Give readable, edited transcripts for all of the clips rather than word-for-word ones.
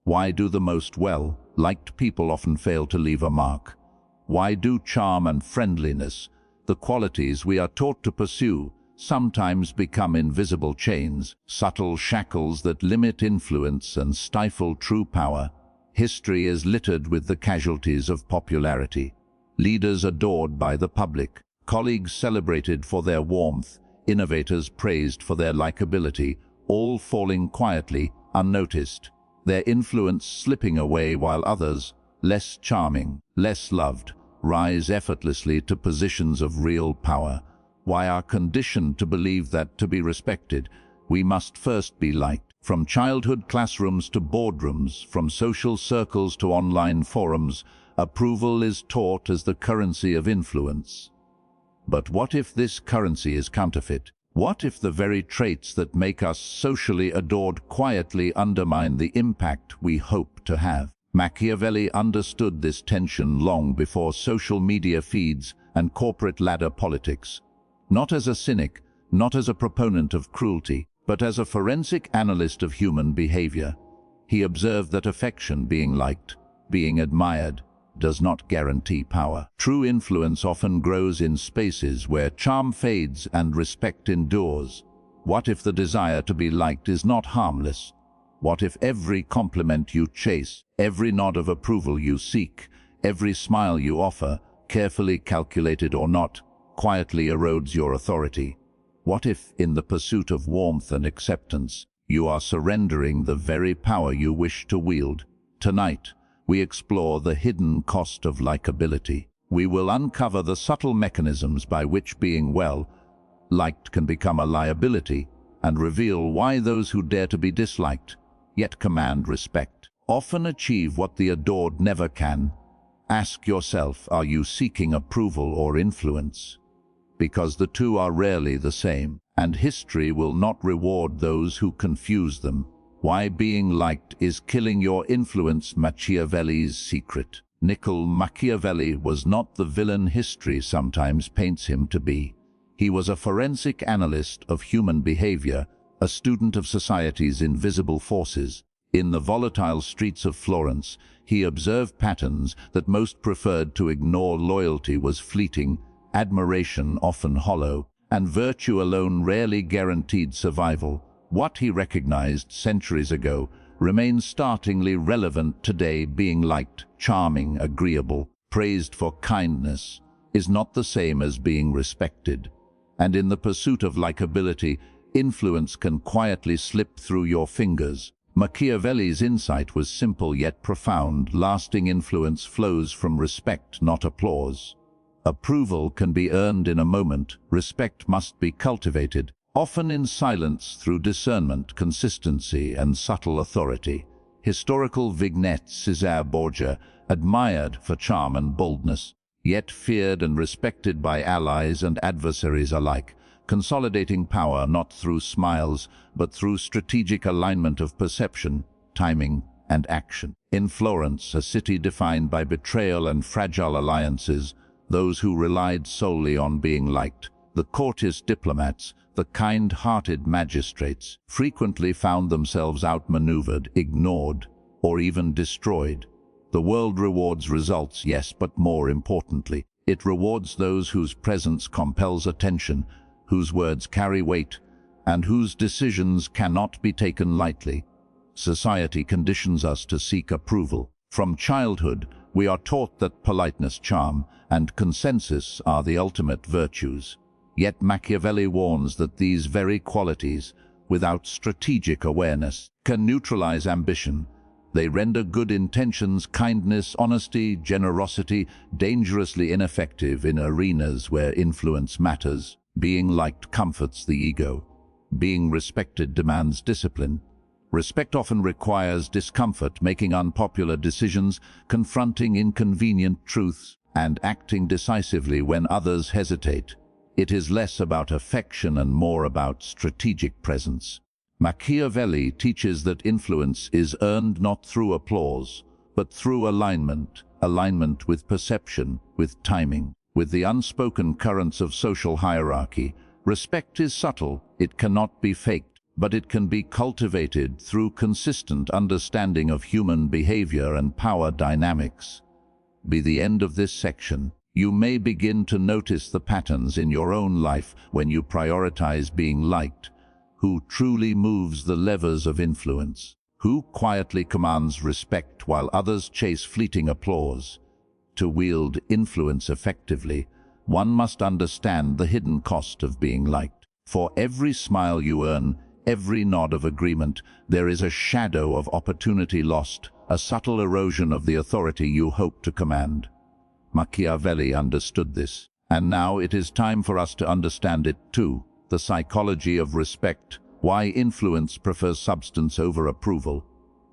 Why do the most well-liked people often fail to leave a mark? Why do charm and friendliness, the qualities we are taught to pursue, sometimes become invisible chains, subtle shackles that limit influence and stifle true power? History is littered with the casualties of popularity. Leaders adored by the public, colleagues celebrated for their warmth, innovators praised for their likability, all falling quietly, unnoticed, their influence slipping away while others, less charming, less loved, rise effortlessly to positions of real power. Why are conditioned to believe that to be respected, we must first be liked? From childhood classrooms to boardrooms, from social circles to online forums, approval is taught as the currency of influence. But what if this currency is counterfeit? What if the very traits that make us socially adored quietly undermine the impact we hope to have? Machiavelli understood this tension long before social media feeds and corporate ladder politics. Not as a cynic, not as a proponent of cruelty, but as a forensic analyst of human behavior. He observed that affection, being liked, being admired, does not guarantee power. True influence often grows in spaces where charm fades and respect endures. What if the desire to be liked is not harmless? What if every compliment you chase, every nod of approval you seek, every smile you offer, carefully calculated or not, quietly erodes your authority? What if, in the pursuit of warmth and acceptance, you are surrendering the very power you wish to wield? Tonight, we explore the hidden cost of likability. We will uncover the subtle mechanisms by which being well-liked can become a liability, and reveal why those who dare to be disliked, yet command respect, often achieve what the adored never can. Ask yourself, are you seeking approval or influence? Because the two are rarely the same, and history will not reward those who confuse them. Why being liked is killing your influence. Machiavelli's secret. Machiavelli was not the villain history sometimes paints him to be. He was a forensic analyst of human behavior, a student of society's invisible forces. In the volatile streets of Florence, he observed patterns that most preferred to ignore. Loyalty was fleeting, admiration often hollow, and virtue alone rarely guaranteed survival. What he recognized centuries ago remains startlingly relevant today. Being liked, charming, agreeable, praised for kindness is not the same as being respected. And in the pursuit of likability, influence can quietly slip through your fingers. Machiavelli's insight was simple yet profound. Lasting influence flows from respect, not applause. Approval can be earned in a moment. Respect must be cultivated, often in silence, through discernment, consistency, and subtle authority. Historical vignette. Caesar Borgia, admired for charm and boldness, yet feared and respected by allies and adversaries alike, consolidating power not through smiles, but through strategic alignment of perception, timing, and action. In Florence, a city defined by betrayal and fragile alliances, those who relied solely on being liked, the courteous diplomats, the kind-hearted magistrates, frequently found themselves outmaneuvered, ignored, or even destroyed. The world rewards results, yes, but more importantly, it rewards those whose presence compels attention, whose words carry weight, and whose decisions cannot be taken lightly. Society conditions us to seek approval. From childhood, we are taught that politeness, charm, and consensus are the ultimate virtues. Yet Machiavelli warns that these very qualities, without strategic awareness, can neutralize ambition. They render good intentions, kindness, honesty, generosity dangerously ineffective in arenas where influence matters. Being liked comforts the ego. Being respected demands discipline. Respect often requires discomfort, making unpopular decisions, confronting inconvenient truths, and acting decisively when others hesitate. It is less about affection and more about strategic presence. Machiavelli teaches that influence is earned not through applause, but through alignment with perception, with timing, with the unspoken currents of social hierarchy. Respect is subtle, it cannot be faked. but it can be cultivated through consistent understanding of human behavior and power dynamics. By the end of this section, you may begin to notice the patterns in your own life when you prioritize being liked. Who truly moves the levers of influence? Who quietly commands respect while others chase fleeting applause? To wield influence effectively, one must understand the hidden cost of being liked. For every smile you earn, every nod of agreement, there is a shadow of opportunity lost, a subtle erosion of the authority you hope to command. Machiavelli understood this, and now it is time for us to understand it too. The psychology of respect, why influence prefers substance over approval.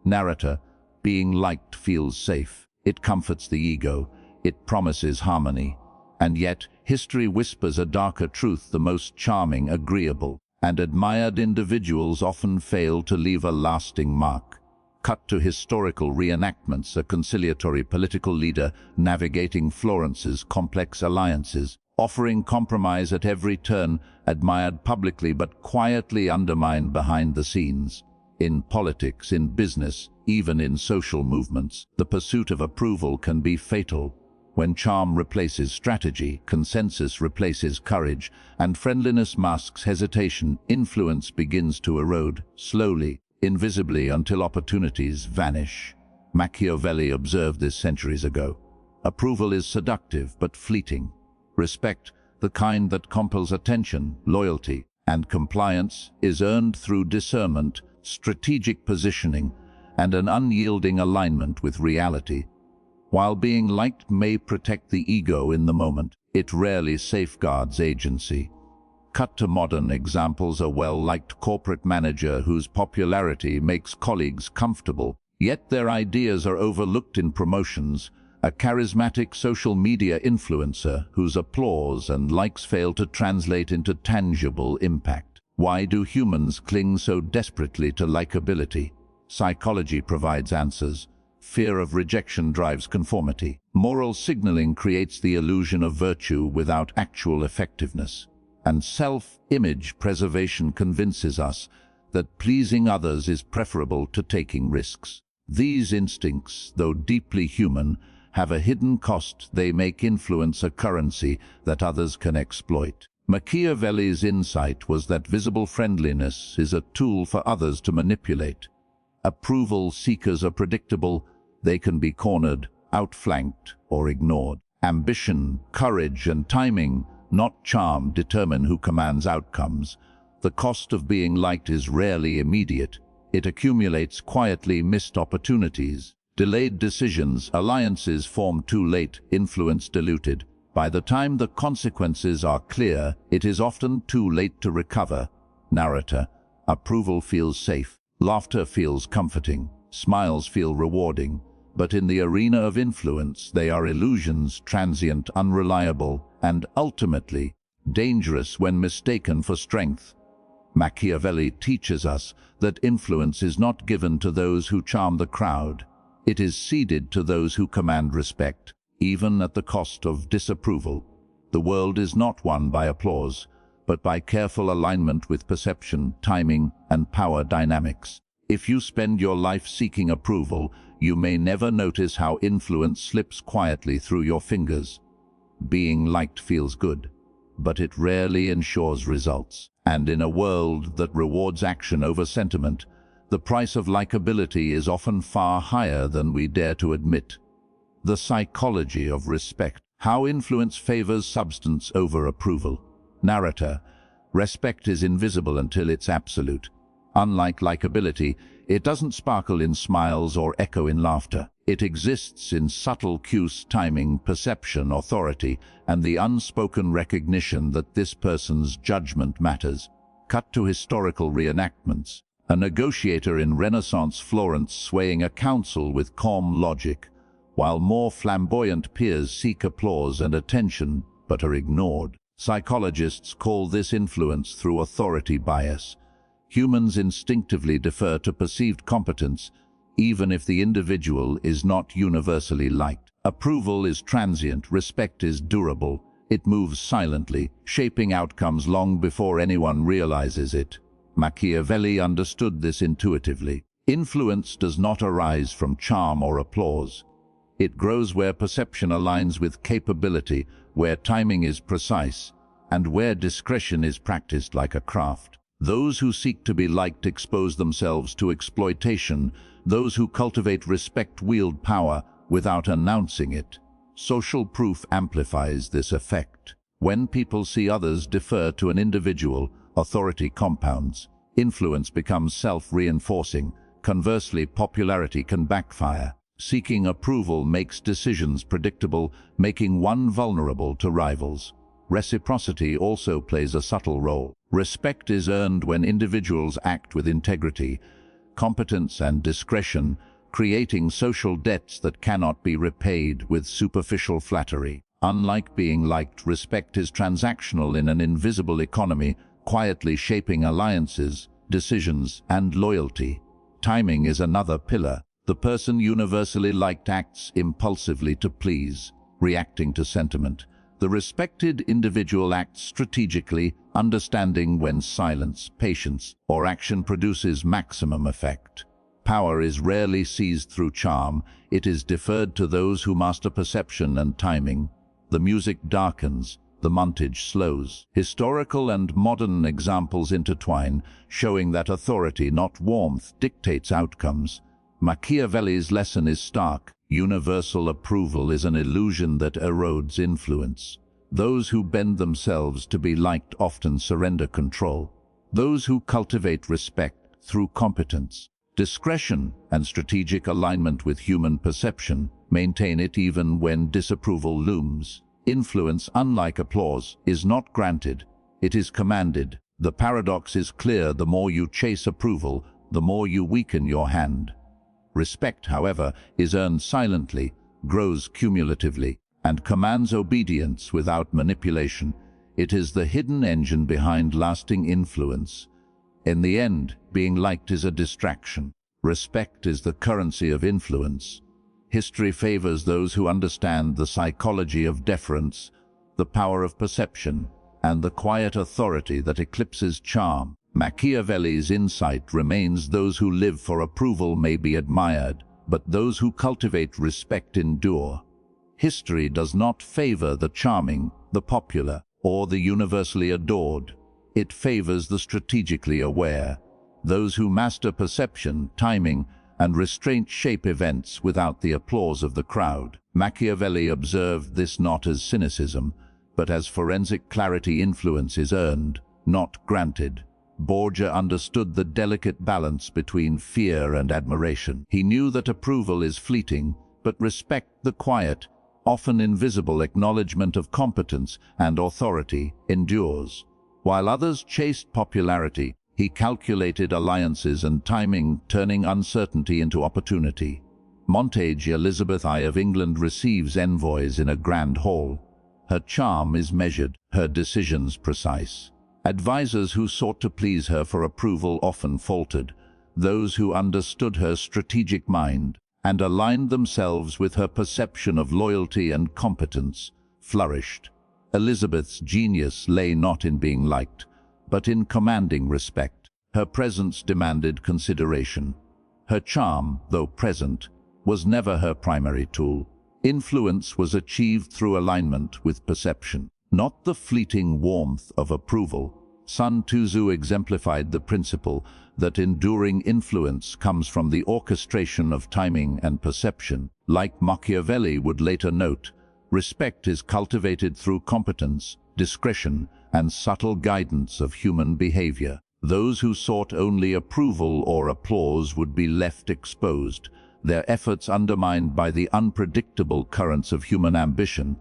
Narrator, being liked feels safe. It comforts the ego. It promises harmony. And yet, history whispers a darker truth. The most charming, agreeable, and admired individuals often fail to leave a lasting mark. Cut to historical reenactments, a conciliatory political leader navigating Florence's complex alliances, offering compromise at every turn, admired publicly but quietly undermined behind the scenes. In politics, in business, even in social movements, the pursuit of approval can be fatal. When charm replaces strategy, consensus replaces courage, and friendliness masks hesitation, influence begins to erode, slowly, invisibly, until opportunities vanish. Machiavelli observed this centuries ago. Approval is seductive but fleeting. Respect, the kind that compels attention, loyalty, and compliance, is earned through discernment, strategic positioning, and an unyielding alignment with reality. While being liked may protect the ego in the moment, it rarely safeguards agency. Cut to modern examples: a well-liked corporate manager whose popularity makes colleagues comfortable, yet their ideas are overlooked in promotions. A charismatic social media influencer whose applause and likes fail to translate into tangible impact. Why do humans cling so desperately to likability? Psychology provides answers. Fear of rejection drives conformity. Moral signaling creates the illusion of virtue without actual effectiveness. And self-image preservation convinces us that pleasing others is preferable to taking risks. These instincts, though deeply human, have a hidden cost. They make influence a currency that others can exploit. Machiavelli's insight was that visible friendliness is a tool for others to manipulate. Approval seekers are predictable. They can be cornered, outflanked, or ignored. Ambition, courage, and timing, not charm, determine who commands outcomes. The cost of being liked is rarely immediate. It accumulates quietly. Missed opportunities, delayed decisions, alliances formed too late, influence diluted. By the time the consequences are clear, it is often too late to recover. Narrator, approval feels safe, laughter feels comforting, smiles feel rewarding, but in the arena of influence they are illusions, transient, unreliable, and ultimately dangerous when mistaken for strength. Machiavelli teaches us that influence is not given to those who charm the crowd. It is ceded to those who command respect, even at the cost of disapproval. The world is not won by applause, but by careful alignment with perception, timing, and power dynamics. If you spend your life seeking approval, you may never notice how influence slips quietly through your fingers. Being liked feels good, but it rarely ensures results. And in a world that rewards action over sentiment, the price of likability is often far higher than we dare to admit. The psychology of respect, how influence favors substance over approval. Narrator, respect is invisible until it's absolute. Unlike likability, it doesn't sparkle in smiles or echo in laughter. It exists in subtle cues, timing, perception, authority, and the unspoken recognition that this person's judgment matters. Cut to historical reenactments. A negotiator in Renaissance Florence swaying a council with calm logic, while more flamboyant peers seek applause and attention but are ignored. Psychologists call this influence through authority bias. Humans instinctively defer to perceived competence, even if the individual is not universally liked. Approval is transient, respect is durable. It moves silently, shaping outcomes long before anyone realizes it. Machiavelli understood this intuitively. Influence does not arise from charm or applause. It grows where perception aligns with capability, where timing is precise, and where discretion is practiced like a craft. Those who seek to be liked expose themselves to exploitation. Those who cultivate respect wield power without announcing it. Social proof amplifies this effect. When people see others defer to an individual, authority compounds. Influence becomes self-reinforcing. Conversely, popularity can backfire. Seeking approval makes decisions predictable, making one vulnerable to rivals. Reciprocity also plays a subtle role. Respect is earned when individuals act with integrity, competence and discretion, creating social debts that cannot be repaid with superficial flattery. Unlike being liked, respect is transactional in an invisible economy, quietly shaping alliances, decisions, and loyalty. Timing is another pillar. The person universally liked acts impulsively to please, reacting to sentiment. The respected individual acts strategically, understanding when silence, patience, or action produces maximum effect. Power is rarely seized through charm. It is deferred to those who master perception and timing. The music darkens, the montage slows. Historical and modern examples intertwine, showing that authority, not warmth, dictates outcomes. Machiavelli's lesson is stark. Universal approval is an illusion that erodes influence. Those who bend themselves to be liked often surrender control. Those who cultivate respect through competence, discretion, and strategic alignment with human perception maintain it even when disapproval looms. Influence, unlike applause, is not granted, it is commanded. The paradox is clear: the more you chase approval, the more you weaken your hand. Respect, however, is earned silently, grows cumulatively, and commands obedience without manipulation. It is the hidden engine behind lasting influence. In the end, being liked is a distraction. Respect is the currency of influence. History favors those who understand the psychology of deference, the power of perception, and the quiet authority that eclipses charm. Machiavelli's insight remains: those who live for approval may be admired, but those who cultivate respect endure. History does not favor the charming, the popular, or the universally adored. It favors the strategically aware. Those who master perception, timing, and restraint shape events without the applause of the crowd. Machiavelli observed this not as cynicism, but as forensic clarity. Influence is earned, not granted. Borgia understood the delicate balance between fear and admiration. He knew that approval is fleeting, but respect, the quiet, often invisible acknowledgement of competence and authority, endures. While others chased popularity, he calculated alliances and timing, turning uncertainty into opportunity. Montage Elizabeth I of England receives envoys in a grand hall. Her charm is measured, her decisions precise. Advisors who sought to please her for approval often faltered. Those who understood her strategic mind and aligned themselves with her perception of loyalty and competence flourished. Elizabeth's genius lay not in being liked, but in commanding respect. Her presence demanded consideration. Her charm, though present, was never her primary tool. Influence was achieved through alignment with perception, not the fleeting warmth of approval. Sun Tzu exemplified the principle that enduring influence comes from the orchestration of timing and perception. Like Machiavelli would later note, respect is cultivated through competence, discretion, and subtle guidance of human behavior. Those who sought only approval or applause would be left exposed, their efforts undermined by the unpredictable currents of human ambition.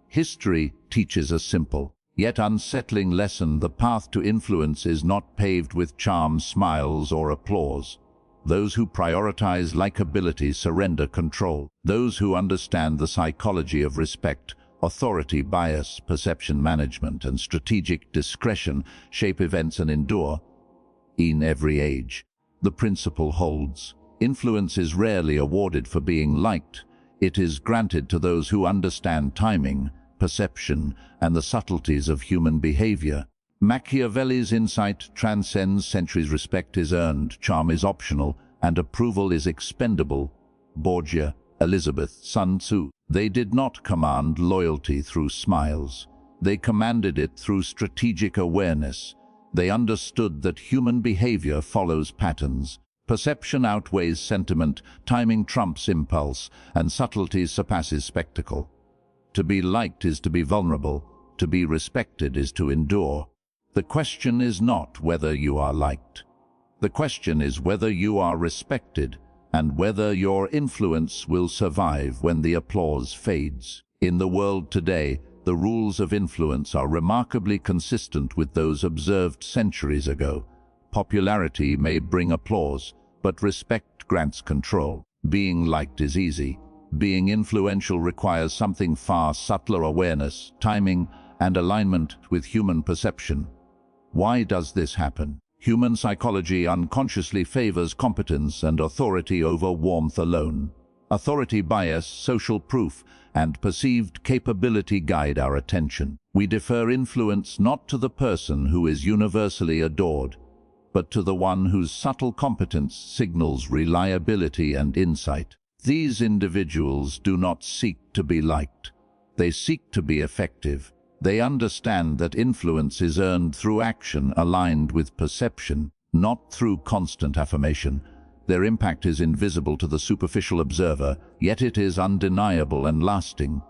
History teaches a simple, yet unsettling lesson: the path to influence is not paved with charm, smiles, or applause. Those who prioritize likability surrender control. Those who understand the psychology of respect, authority, bias, perception management, and strategic discretion shape events and endure. In every age, the principle holds. Influence is rarely awarded for being liked. It is granted to those who understand timing, perception, and the subtleties of human behavior. Machiavelli's insight transcends centuries. Respect is earned, charm is optional, and approval is expendable. Borgia, Elizabeth, Sun Tzu. They did not command loyalty through smiles. They commanded it through strategic awareness. They understood that human behavior follows patterns. Perception outweighs sentiment, timing trumps impulse, and subtlety surpasses spectacle. To be liked is to be vulnerable. To be respected is to endure. The question is not whether you are liked. The question is whether you are respected, and whether your influence will survive when the applause fades. In the world today, the rules of influence are remarkably consistent with those observed centuries ago. Popularity may bring applause, but respect grants control. Being liked is easy. Being influential requires something far subtler: awareness, timing, and alignment with human perception. Why does this happen? Human psychology unconsciously favors competence and authority over warmth alone. Authority bias, social proof, and perceived capability guide our attention. We defer influence not to the person who is universally adored, but to the one whose subtle competence signals reliability and insight. These individuals do not seek to be liked. They seek to be effective. They understand that influence is earned through action aligned with perception, not through constant affirmation. Their impact is invisible to the superficial observer, yet it is undeniable and lasting.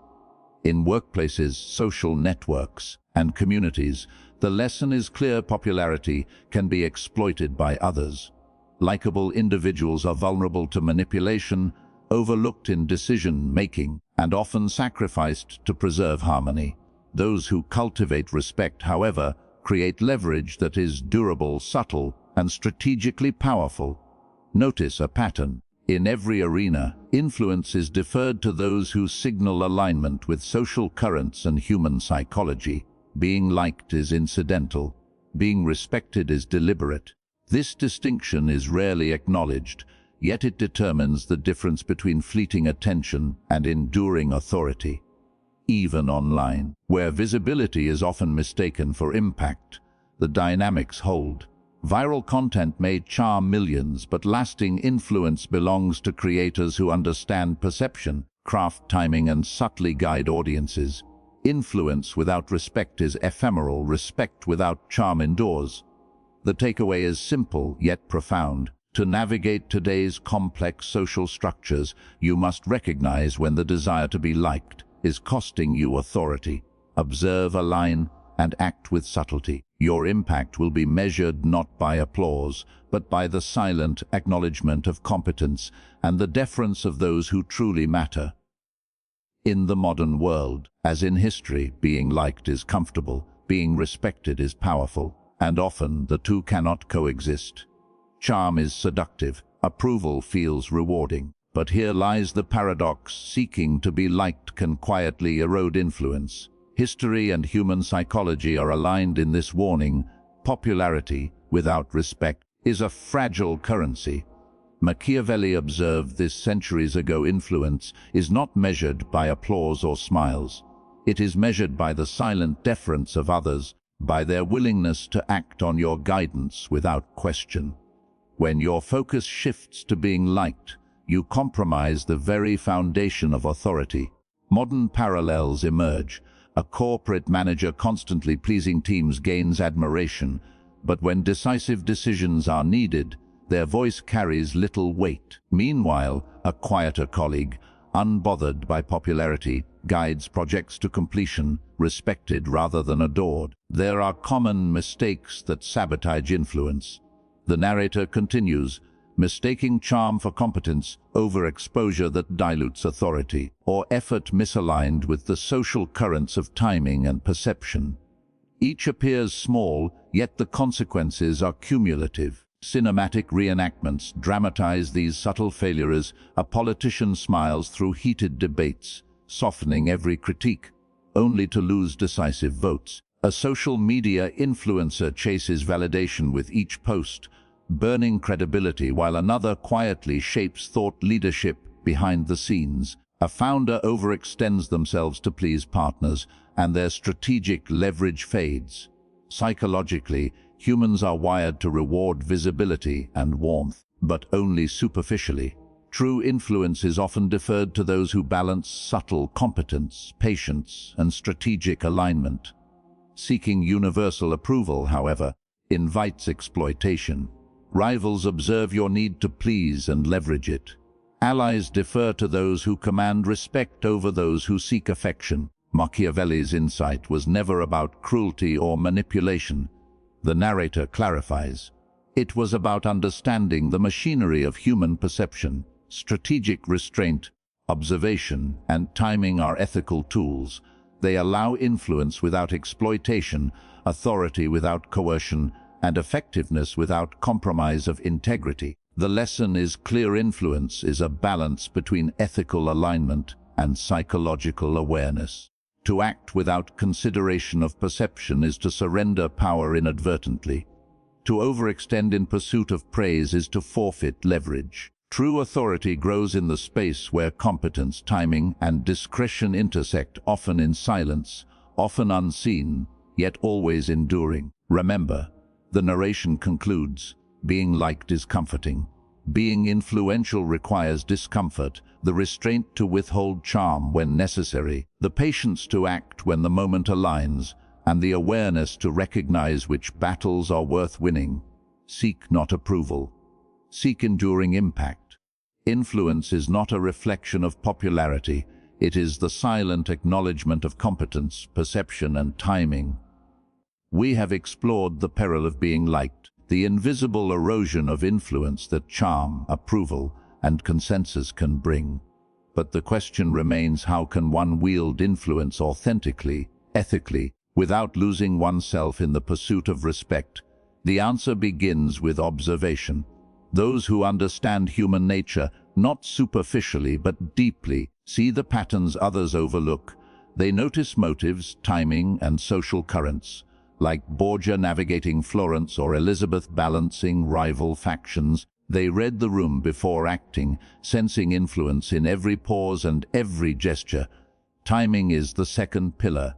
In workplaces, social networks, and communities, the lesson is clear: popularity can be exploited by others. Likeable individuals are vulnerable to manipulation, overlooked in decision-making, and often sacrificed to preserve harmony. Those who cultivate respect, however, create leverage that is durable, subtle, and strategically powerful. Notice a pattern. In every arena, influence is deferred to those who signal alignment with social currents and human psychology. Being liked is incidental. Being respected is deliberate. This distinction is rarely acknowledged, yet it determines the difference between fleeting attention and enduring authority. Even online, where visibility is often mistaken for impact, the dynamics hold. Viral content may charm millions, but lasting influence belongs to creators who understand perception, craft timing, and subtly guide audiences. Influence without respect is ephemeral. Respect without charm endures. The takeaway is simple yet profound. To navigate today's complex social structures, you must recognize when the desire to be liked is costing you authority. Observe, align, and act with subtlety. Your impact will be measured not by applause, but by the silent acknowledgement of competence and the deference of those who truly matter. In the modern world, as in history, being liked is comfortable, being respected is powerful, and often the two cannot coexist. Charm is seductive, approval feels rewarding. But here lies the paradox: seeking to be liked can quietly erode influence. History and human psychology are aligned in this warning. Popularity without respect is a fragile currency. Machiavelli observed this centuries ago. Influence is not measured by applause or smiles. It is measured by the silent deference of others, by their willingness to act on your guidance without question. When your focus shifts to being liked, you compromise the very foundation of authority. Modern parallels emerge. A corporate manager constantly pleasing teams gains admiration, but when decisive decisions are needed, their voice carries little weight. Meanwhile, a quieter colleague, unbothered by popularity, guides projects to completion, respected rather than adored. There are common mistakes that sabotage influence. The narrator continues, mistaking charm for competence, overexposure that dilutes authority, or effort misaligned with the social currents of timing and perception. Each appears small, yet the consequences are cumulative. Cinematic reenactments dramatize these subtle failures. A politician smiles through heated debates, softening every critique, only to lose decisive votes. A social media influencer chases validation with each post, burning credibility, while another quietly shapes thought leadership behind the scenes. A founder overextends themselves to please partners, and their strategic leverage fades. Psychologically, humans are wired to reward visibility and warmth, but only superficially. True influence is often deferred to those who balance subtle competence, patience, and strategic alignment. Seeking universal approval, however, invites exploitation. Rivals observe your need to please and leverage it. Allies defer to those who command respect over those who seek affection. Machiavelli's insight was never about cruelty or manipulation. The narrator clarifies. It was about understanding the machinery of human perception. Strategic restraint, observation, and timing are ethical tools. They allow influence without exploitation, authority without coercion, and effectiveness without compromise of integrity. The lesson is clear: influence is a balance between ethical alignment and psychological awareness. To act without consideration of perception is to surrender power inadvertently. To overextend in pursuit of praise is to forfeit leverage. True authority grows in the space where competence, timing, and discretion intersect, often in silence, often unseen, yet always enduring. Remember, the narration concludes, being liked is comforting. Being influential requires discomfort, the restraint to withhold charm when necessary, the patience to act when the moment aligns, and the awareness to recognize which battles are worth winning. Seek not approval. Seek enduring impact. Influence is not a reflection of popularity. It is the silent acknowledgement of competence, perception, and timing. We have explored the peril of being liked, the invisible erosion of influence that charm, approval, and consensus can bring. But the question remains: how can one wield influence authentically, ethically, without losing oneself in the pursuit of respect? The answer begins with observation. Those who understand human nature, not superficially but deeply, see the patterns others overlook. They notice motives, timing, and social currents. Like Borgia navigating Florence or Elizabeth balancing rival factions, they read the room before acting, sensing influence in every pause and every gesture. Timing is the second pillar.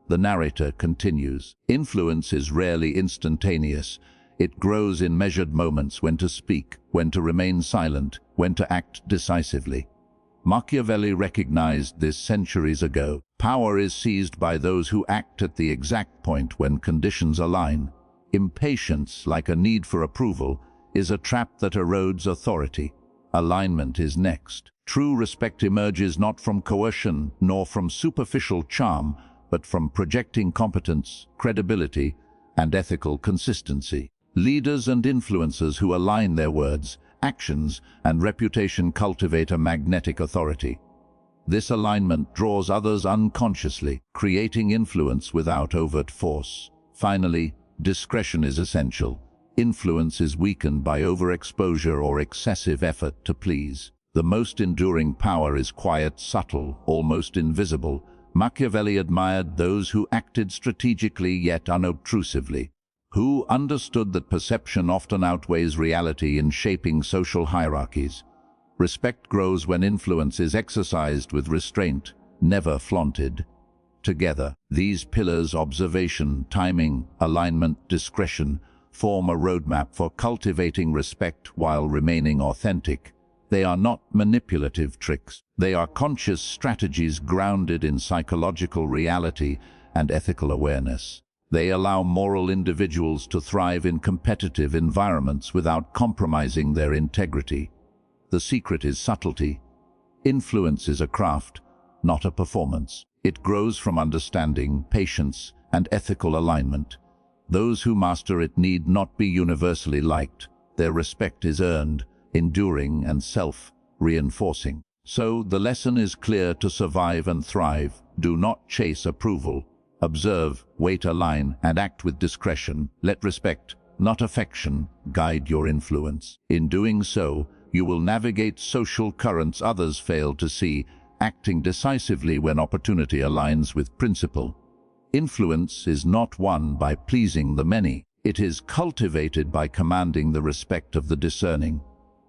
The narrator continues. Influence is rarely instantaneous. It grows in measured moments: when to speak, when to remain silent, when to act decisively. Machiavelli recognized this centuries ago. Power is seized by those who act at the exact point when conditions align. Impatience, like a need for approval, is a trap that erodes authority. Alignment is next. True respect emerges not from coercion nor from superficial charm, but from projecting competence, credibility, and ethical consistency. Leaders and influencers who align their words, actions, and reputation cultivate a magnetic authority. This alignment draws others unconsciously, creating influence without overt force. Finally, discretion is essential. Influence is weakened by overexposure or excessive effort to please. The most enduring power is quiet, subtle, almost invisible. Machiavelli admired those who acted strategically yet unobtrusively, who understood that perception often outweighs reality in shaping social hierarchies. Respect grows when influence is exercised with restraint, never flaunted. Together, these pillars, observation, timing, alignment, discretion, form a roadmap for cultivating respect while remaining authentic. They are not manipulative tricks. They are conscious strategies grounded in psychological reality and ethical awareness. They allow moral individuals to thrive in competitive environments without compromising their integrity. The secret is subtlety. Influence is a craft, not a performance. It grows from understanding, patience, and ethical alignment. Those who master it need not be universally liked. Their respect is earned, enduring, and self-reinforcing. So, the lesson is clear: to survive and thrive, do not chase approval. Observe, wait, align, and act with discretion. Let respect, not affection, guide your influence. In doing so, you will navigate social currents others fail to see, acting decisively when opportunity aligns with principle. Influence is not won by pleasing the many. It is cultivated by commanding the respect of the discerning.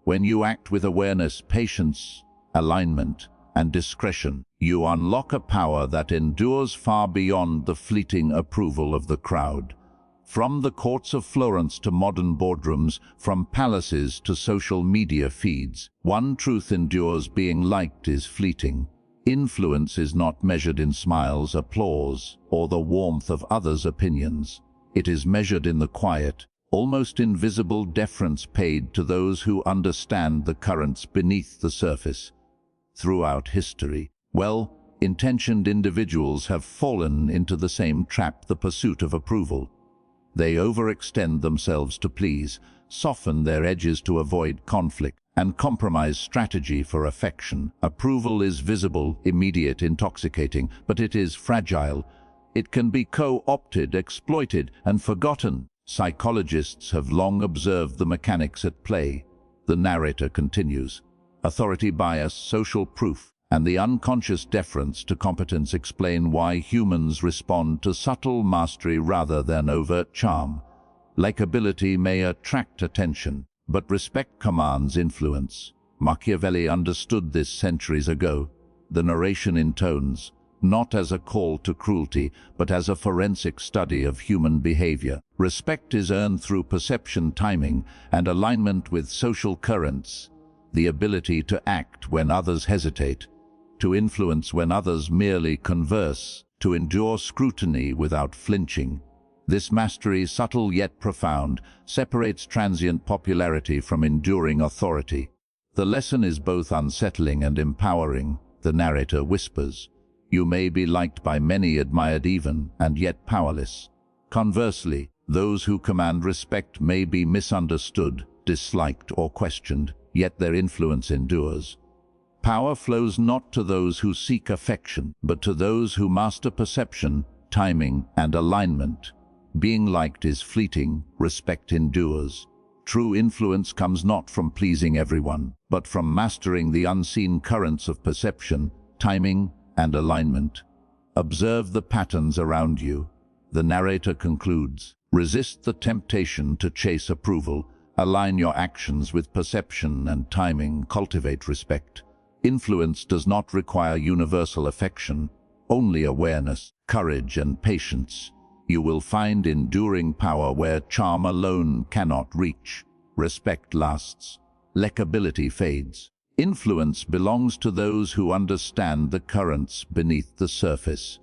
When you act with awareness, patience, alignment, and discretion, you unlock a power that endures far beyond the fleeting approval of the crowd. From the courts of Florence to modern boardrooms, from palaces to social media feeds, one truth endures: being liked is fleeting. Influence is not measured in smiles, applause, or the warmth of others' opinions. It is measured in the quiet, almost invisible deference paid to those who understand the currents beneath the surface. Throughout history, well-intentioned individuals have fallen into the same trap: the pursuit of approval. They overextend themselves to please, soften their edges to avoid conflict, and compromise strategy for affection. Approval is visible, immediate, intoxicating, but it is fragile. It can be co-opted, exploited, and forgotten. Psychologists have long observed the mechanics at play. The narrator continues. Authority bias, social proof, and the unconscious deference to competence explain why humans respond to subtle mastery rather than overt charm. Likeability may attract attention, but respect commands influence. Machiavelli understood this centuries ago. The narration intones, not as a call to cruelty, but as a forensic study of human behavior. Respect is earned through perception, timing, and alignment with social currents. The ability to act when others hesitate, to influence when others merely converse, to endure scrutiny without flinching. This mastery, subtle yet profound, separates transient popularity from enduring authority. The lesson is both unsettling and empowering. The narrator whispers, "You may be liked by many, admired even, and yet powerless." Conversely, those who command respect may be misunderstood, disliked, or questioned, yet their influence endures. Power flows not to those who seek affection, but to those who master perception, timing, and alignment. Being liked is fleeting, respect endures. True influence comes not from pleasing everyone, but from mastering the unseen currents of perception, timing, and alignment. Observe the patterns around you. The narrator concludes, resist the temptation to chase approval, align your actions with perception and timing, cultivate respect. Influence does not require universal affection, only awareness, courage, and patience. You will find enduring power where charm alone cannot reach. Respect lasts. Likability fades. Influence belongs to those who understand the currents beneath the surface.